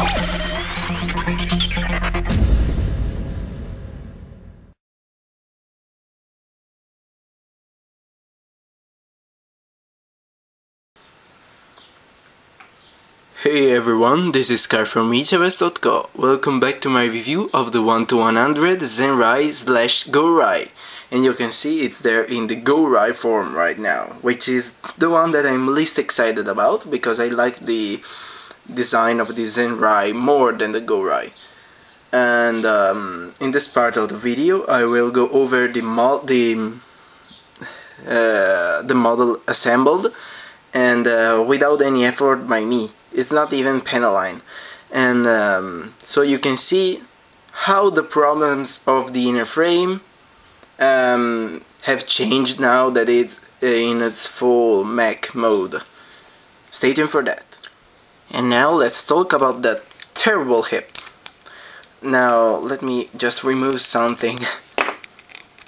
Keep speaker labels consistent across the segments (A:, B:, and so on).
A: Hey everyone, this is Kai from MECHAVERSE.co. Welcome back to my review of the 1-to-100 Zenrai / Gourai. And you can see it's there in the Gourai form right now, which is the one that I'm least excited about because I like the design of the Zenrai more than the Gourai. And in this part of the video I will go over the model assembled and without any effort by me. It's not even panaline, and so you can see how the problems of the inner frame have changed now that it's in its full mech mode. Stay tuned for that. And now let's talk about that terrible hip. Now let me just remove something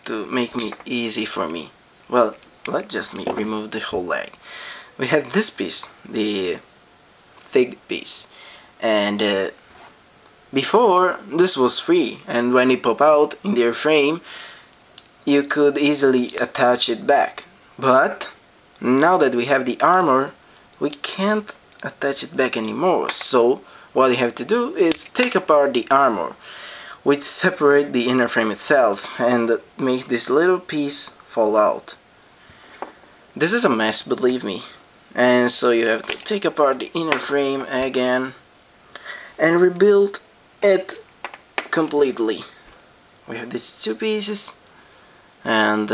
A: to make me easy for me. Well, let's just remove the whole leg. We have this piece, the thick piece, and before this was free, and when it popped out in the airframe you could easily attach it back, but now that we have the armor we can't attach it back anymore. So what you have to do is take apart the armor, which separate the inner frame itself and make this little piece fall out. This is a mess, believe me. And so you have to take apart the inner frame again and rebuild it completely. We have these two pieces, and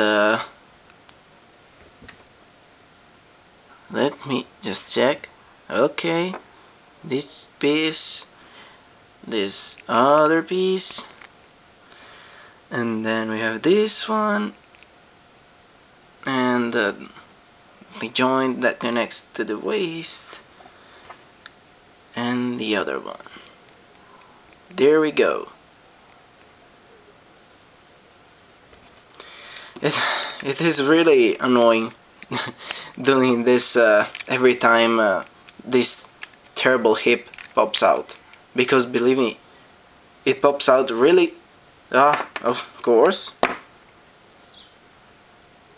A: let me just check. Okay, this piece, this other piece, and then we have this one, and the joint that connects to the waist, and the other one. There we go. It is really annoying doing this every time this terrible hip pops out, because believe me, it pops out really. Of course.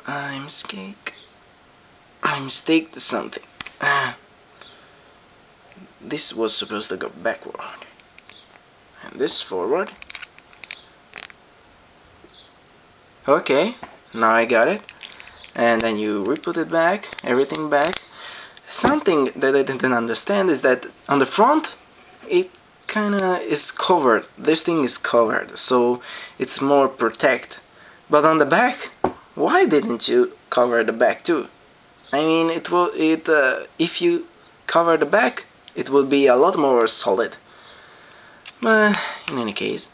A: I'm mistaken to something. This was supposed to go backward, and this forward. Okay, now I got it. And then you re-put it back, everything back. Something that I didn't understand is that on the front it kinda is covered. This thing is covered, so it's more protect. But on the back, why didn't you cover the back too? I mean, if you cover the back, it will be a lot more solid. But in any case,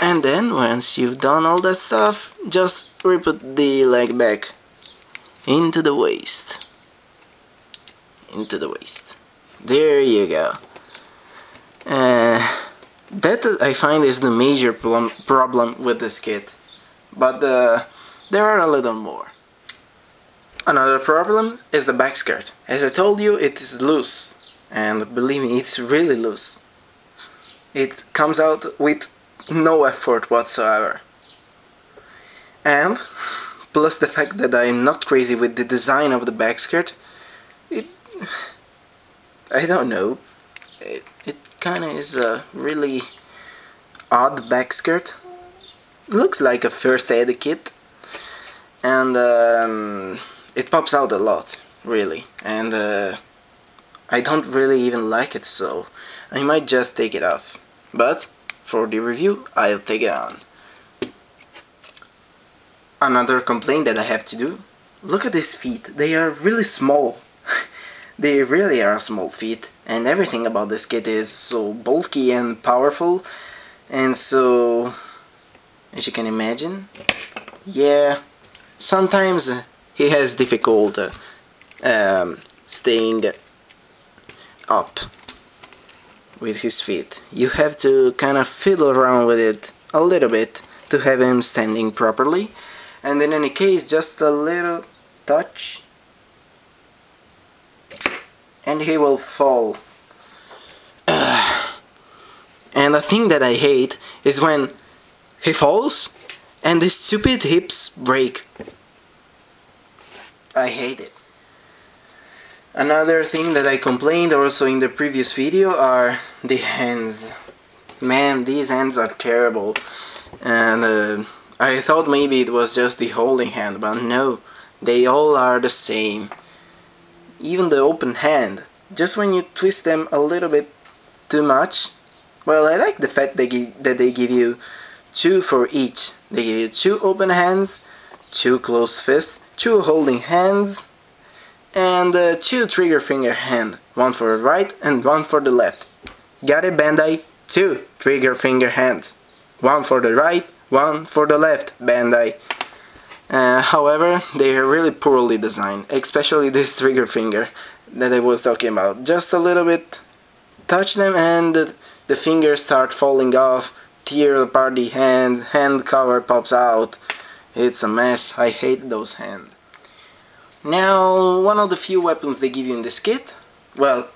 A: and then once you've done all that stuff, just re-put the leg back into the waist. There you go. That I find is the major problem with this kit. But there are a little more. Another problem is the back skirt. As I told you, it is loose, and believe me, it's really loose. It comes out with no effort whatsoever. And plus the fact that I'm not crazy with the design of the back skirt, I don't know, it kinda is a really odd back skirt. It looks like a first aid kit, and it pops out a lot, really, and I don't really even like it, so I might just take it off. But for the review, I'll take it on. Another complaint that I have to do: look at these feet, they are really small. They really are small feet, and everything about this kit is so bulky and powerful, and so, as you can imagine, yeah, sometimes he has difficulty staying up with his feet. You have to kind of fiddle around with it a little bit to have him standing properly, and in any case, just a little touch and he will fall. And the thing that I hate is when he falls and the stupid hips break. I hate it. Another thing that I complained also in the previous video are the hands. Man, these hands are terrible. And I thought maybe it was just the holding hand, but no, they all are the same. Even the open hand, just when you twist them a little bit too much. Well, I like the fact that they give you 2 for each. They give you 2 open hands, 2 closed fists, 2 holding hands, and 2 trigger finger hand. 1 for the right and 1 for the left. Got it, Bandai? 2 trigger finger hands. 1 for the right, 1 for the left, Bandai. However, they are really poorly designed, especially this trigger finger that I was talking about. Just a little bit, touch them and the fingers start falling off, tear apart the hand cover pops out. It's a mess. I hate those hands. Now, one of the few weapons they give you in this kit, well,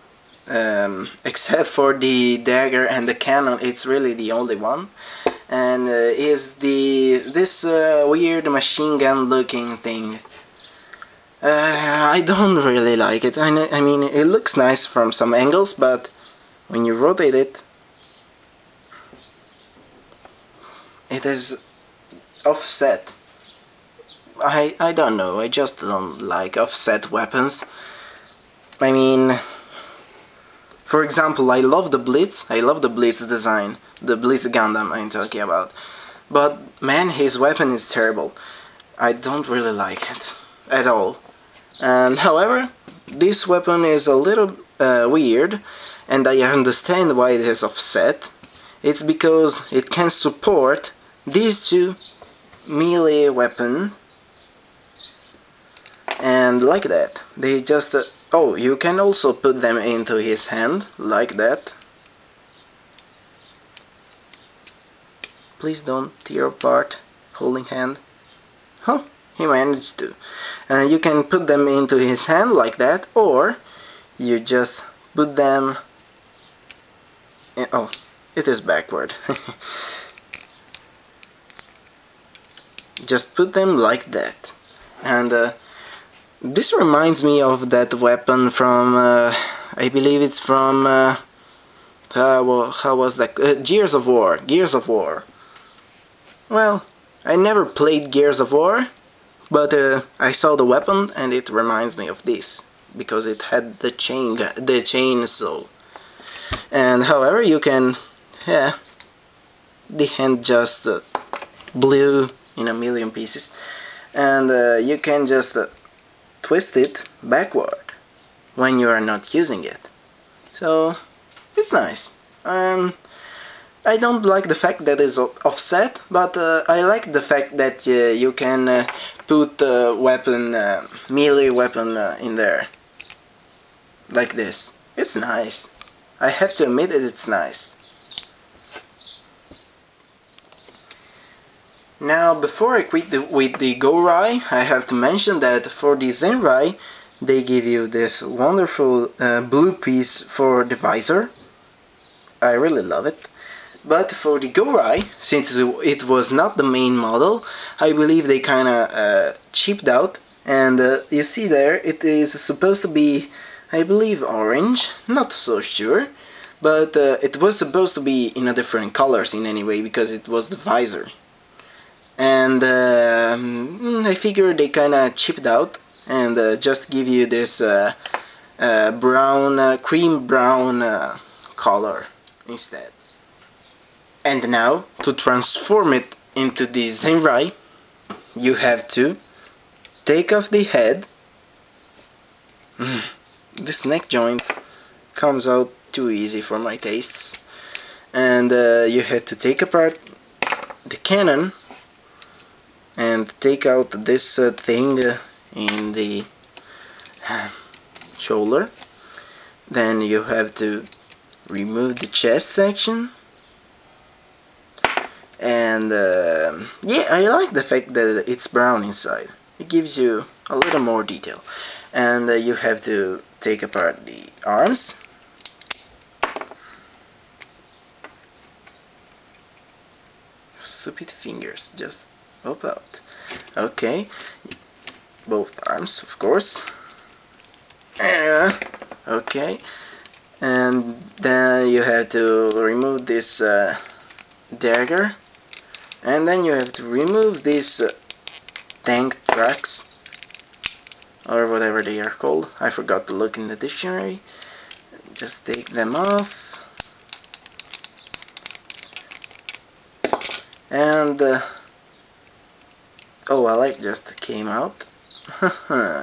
A: except for the dagger and the cannon, it's really the only one, and is this weird machine gun looking thing. I don't really like it. I mean, it looks nice from some angles, but when you rotate it, it is offset. I don't know, I just don't like offset weapons. I mean, for example, I love the Blitz design, the Blitz Gundam I'm talking about. But man, his weapon is terrible. I don't really like it at all. And however, this weapon is a little weird, and I understand why it is offset. It's because it can support these 2 melee weapons, and like that. They just oh, you can also put them into his hand like that. Please don't tear apart holding hand. Oh, he managed to. You can put them into his hand like that, or you just put them in, oh, it is backward. Just put them like that. And this reminds me of that weapon from I believe it's from how was that? Gears of War. Well, I never played Gears of War, but I saw the weapon and it reminds me of this because it had the chainsaw. And however, you can, yeah, the hand just blew in a million pieces, and you can just twist it backward when you are not using it. So it's nice. I don't like the fact that it's offset, but I like the fact that you can put weapon, melee weapon in there like this. It's nice. I have to admit that it's nice. Now, before I quit with the Gourai, I have to mention that for the Zenrai, they give you this wonderful blue piece for the visor. I really love it. But for the Gourai, since it was not the main model, I believe they kinda cheaped out. And you see there, it is supposed to be, I believe, orange, not so sure. But it was supposed to be in a different colors in any way, because it was the visor. And I figured they kinda chipped out and just give you this brown, cream brown color instead. And now, to transform it into the Zenrai, you have to take off the head. This neck joint comes out too easy for my tastes. And you have to take apart the cannon and take out this thing in the shoulder. Then you have to remove the chest section. And yeah, I like the fact that it's brown inside. it gives you a little more detail. And you have to take apart the arms. Stupid fingers just pop out. Okay, both arms, of course. Okay, and then you have to remove this dagger, and then you have to remove these tank tracks, or whatever they are called. I forgot to look in the dictionary. Just take them off. And oh, a light just came out.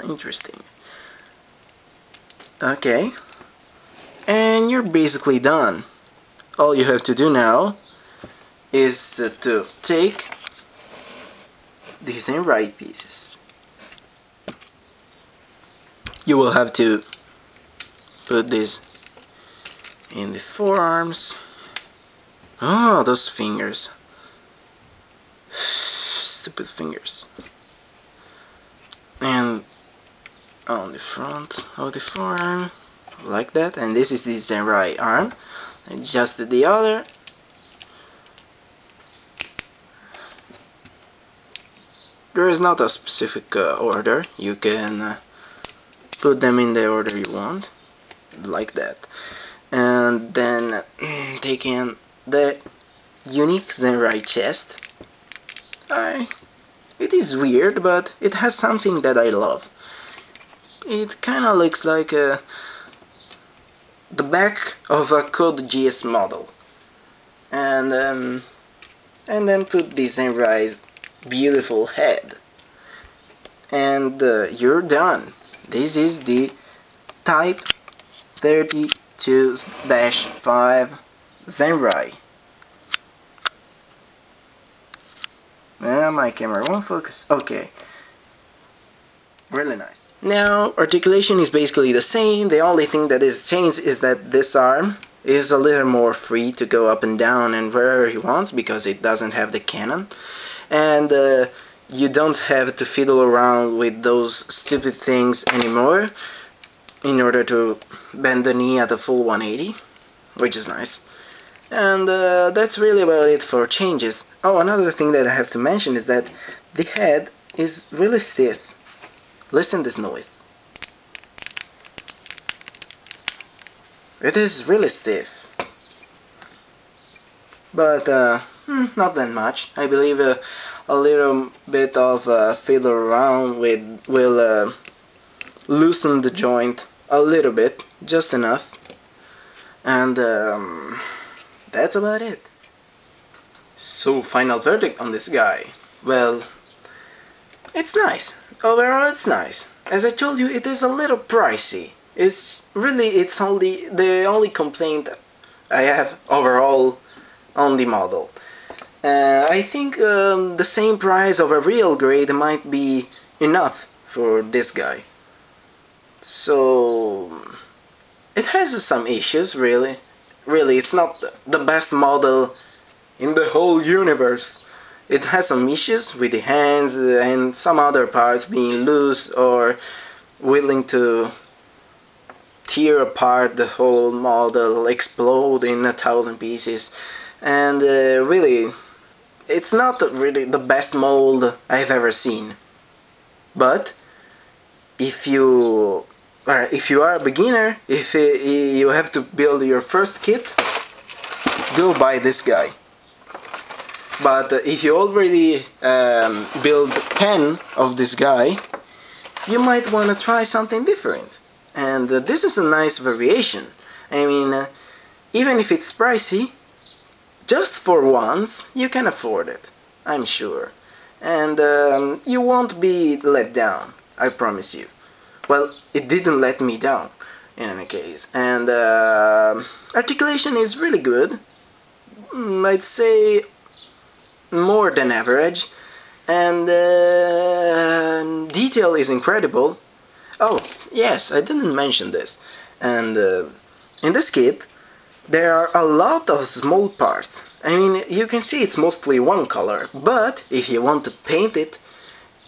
A: Interesting. Okay, and you're basically done. All you have to do now is to take these Zenrai pieces. You will have to put this in the forearms. Oh, those fingers. Stupid fingers. And on the front of the forearm, like that. And this is the Zenrai arm. And just the other. There is not a specific order. You can put them in the order you want, like that. And then taking the unique Zenrai chest. It is weird, but it has something that I love. It kinda looks like the back of a Code GS model. And then put the Zenrai's beautiful head. And you're done. This is the Type 32-5 Zenrai. My camera won't focus. Okay. Really nice. Now, articulation is basically the same. The only thing that is changed is that this arm is a little more free to go up and down and wherever he wants because it doesn't have the cannon. And you don't have to fiddle around with those stupid things anymore in order to bend the knee at a full 180, which is nice. And that's really about it for changes. Oh, another thing that I have to mention is that the head is really stiff. Listen to this noise. It is really stiff. But not that much. I believe a little bit of fiddle around will loosen the joint a little bit, just enough. And that's about it. So, final verdict on this guy. Well, it's nice. Overall, it's nice. As I told you, it is a little pricey. It's only the only complaint I have overall on the model. I think the same price of a real grade might be enough for this guy. So it has some issues, really. Really, it's not the best model in the whole universe. It has some issues with the hands and some other parts being loose or willing to tear apart the whole model, explode in 1,000 pieces. And really, it's not really the best mold I've ever seen. But if you are a beginner, if you have to build your first kit, go buy this guy. But if you already build 10 of this guy, you might want to try something different. And this is a nice variation. I mean, even if it's pricey, just for once, you can afford it, I'm sure. And you won't be let down, I promise you. Well, it didn't let me down, in any case. And articulation is really good. I'd say more than average. And detail is incredible. Oh, yes, I didn't mention this. And in this kit, there are a lot of small parts. I mean, you can see it's mostly one color, but if you want to paint it,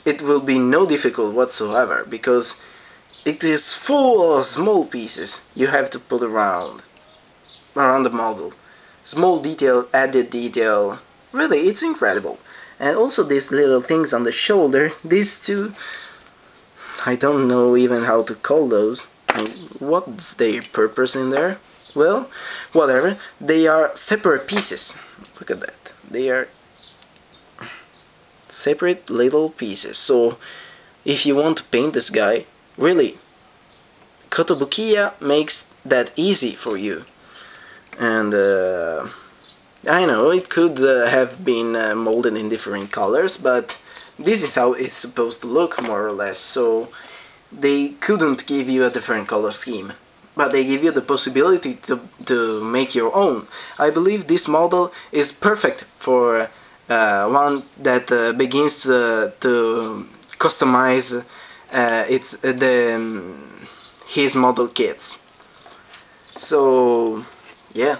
A: it will be no difficult whatsoever, because it is full of small pieces you have to put around the model. Small detail, added detail, really it's incredible. And also these little things on the shoulder, these two, I don't know even how to call those. What's their purpose in there? Well, whatever, they are separate pieces. Look at that, they are separate little pieces. So if you want to paint this guy, really, Kotobukya makes that easy for you. And I know it could have been molded in different colors, but this is how it's supposed to look, more or less. So they couldn't give you a different color scheme, but they give you the possibility to make your own. I believe this model is perfect for one that begins to customize his model kits. So yeah,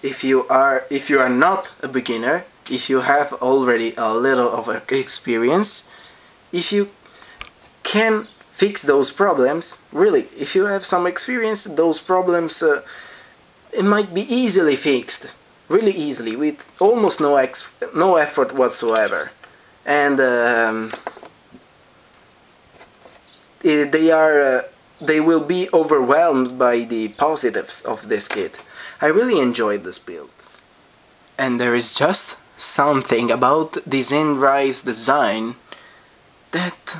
A: if you are not a beginner, if you have already a little of experience, if you can fix those problems, really, if you have some experience, those problems it might be easily fixed, really easily, with almost no effort whatsoever. And they will be overwhelmed by the positives of this kit. I really enjoyed this build. And there is just something about the Zenrai's design that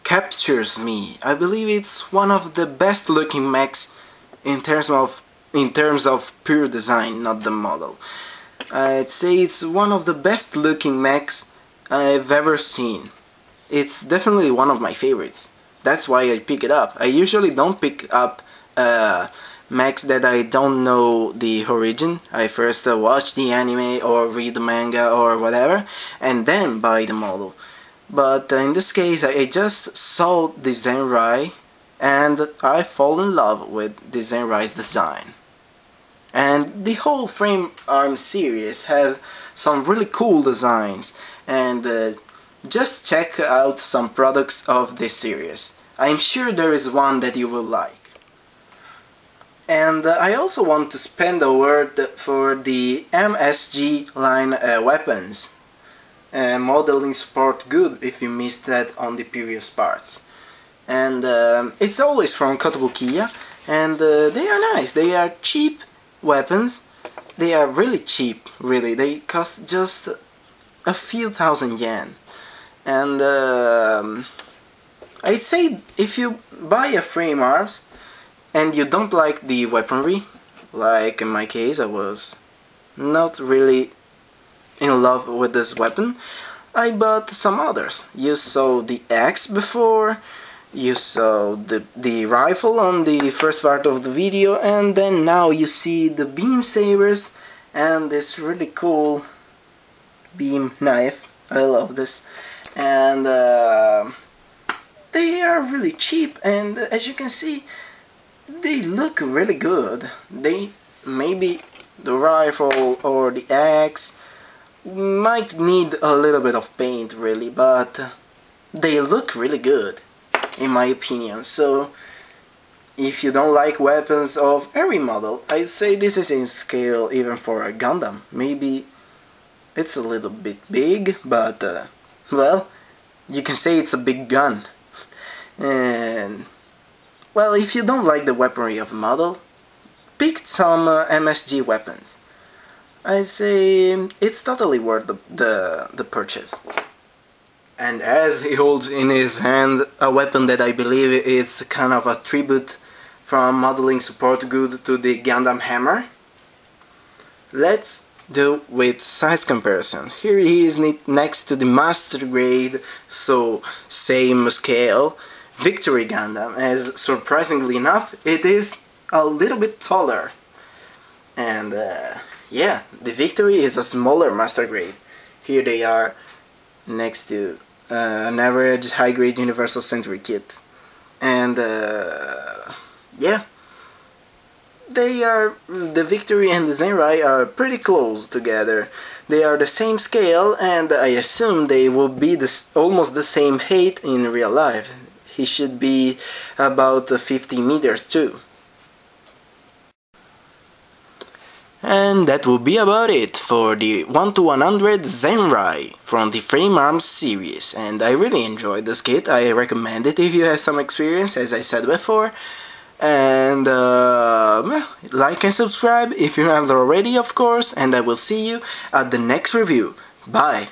A: captures me. I believe it's one of the best looking mechs in terms of pure design, not the model. I'd say it's one of the best looking mechs I've ever seen. It's definitely one of my favorites. That's why I pick it up. I usually don't pick up mechs that I don't know the origin. I first watch the anime or read the manga or whatever, and then buy the model. But in this case, I just saw the Zenrai, and I fall in love with the Zenrai's design. And the whole frame arm series has some really cool designs, and just check out some products of this series. I'm sure there is one that you will like. And I also want to spend a word for the MSG line weapons. Modeling support good if you missed that on the previous parts. And it's always from Kotobukya, and they are nice. They are cheap weapons. They are really cheap, really. They cost just a few thousand yen. And I say if you buy a frame arms and you don't like the weaponry, like in my case I was not really in love with this weapon, I bought some others. You saw the axe before, you saw the rifle on the first part of the video, and then now you see the beam sabers and this really cool beam knife. I love this. And they are really cheap, and as you can see, they look really good. Maybe the rifle or the axe might need a little bit of paint, really, but they look really good, in my opinion. So if you don't like weapons of every model, I'd say this is in scale even for a Gundam. Maybe it's a little bit big, but well, you can say it's a big gun. And well, if you don't like the weaponry of the model, pick some MSG weapons. I'd say it's totally worth the purchase. And as he holds in his hand a weapon that I believe it's kind of a tribute from Modeling Support Good to the Gundam Hammer, let's do with size comparison. Here he is next to the Master Grade, so same scale, Victory Gundam, as surprisingly enough it is a little bit taller. And yeah, the Victory is a smaller Master Grade. Here they are next to an average high grade Universal Century kit. And yeah, the Victory and the Zenrai are pretty close together. They are the same scale, and I assume they will be almost the same height in real life. He should be about 50 meters too. And that will be about it for the 1 to 100 Zenrai from the Frame Arms series. And I really enjoyed this kit. I recommend it if you have some experience, as I said before. And like and subscribe if you haven't already, of course. And I will see you at the next review. Bye!